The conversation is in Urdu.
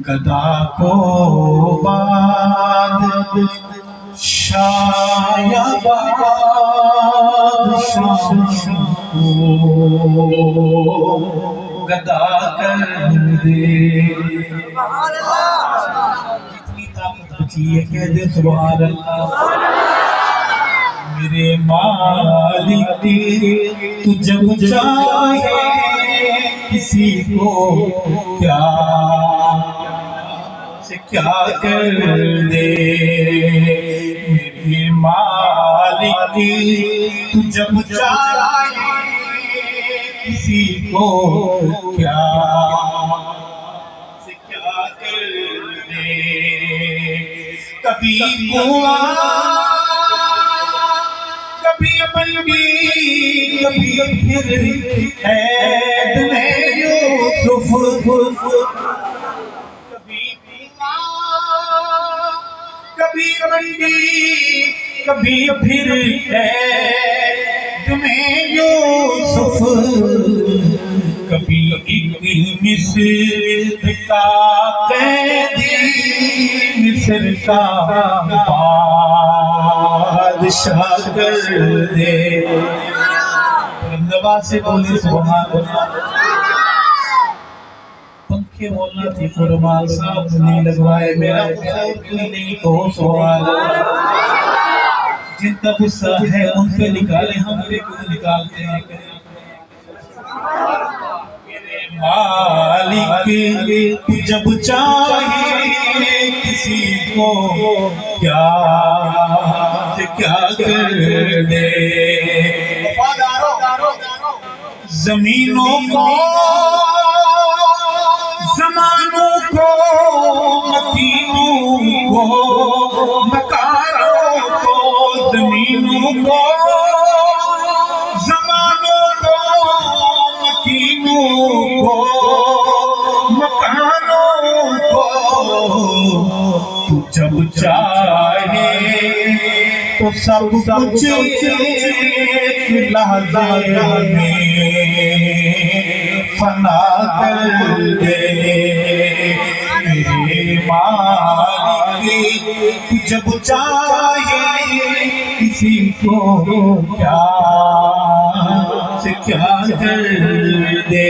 گدا کو باد شاید بادشاہ کو گدا کر دے۔ جتنی طاقت بچی ہے کہہ دے سبحان اللہ۔ میرے مالک تو جب چاہے کسی کو کیا سے کیا کر دے۔ میرے مالک تو جب چاہے کسی کو کیا سے کیا کر دے۔ کبھی کنواں کبھی بندی کبھی پھر عید میں یوسف، کبھی کنواں کبھی بندی کبھی پھر عید میں یوسف، کبھی ایک مصر کا قیدی مصر کا بادشاہ کر دے۔ بلندبا سے بولے سبحان اللہ۔ پنکھے مولا تھی فرمان صاحب نہیں لگوائے، میرا کوئی نہیں کہو سبحان اللہ۔ جن کا غصہ ہے ان پہ نکالے، ہم پہ کیوں نکالتے ہیں؟ مالک جب چاہے کسی کو کیا سے کیا کر دے۔ زمینوں کو زمانوں کو مکینوں کو مکاروں کو، زمینوں کو زمانوں کو مکینوں کو مکانوں کو، تو جب چاہے تو سب کچھ ایک لحظے میں فنا کر دے۔ میرے مالک جب چاہے کسی کو کیا سے کیا کر دے۔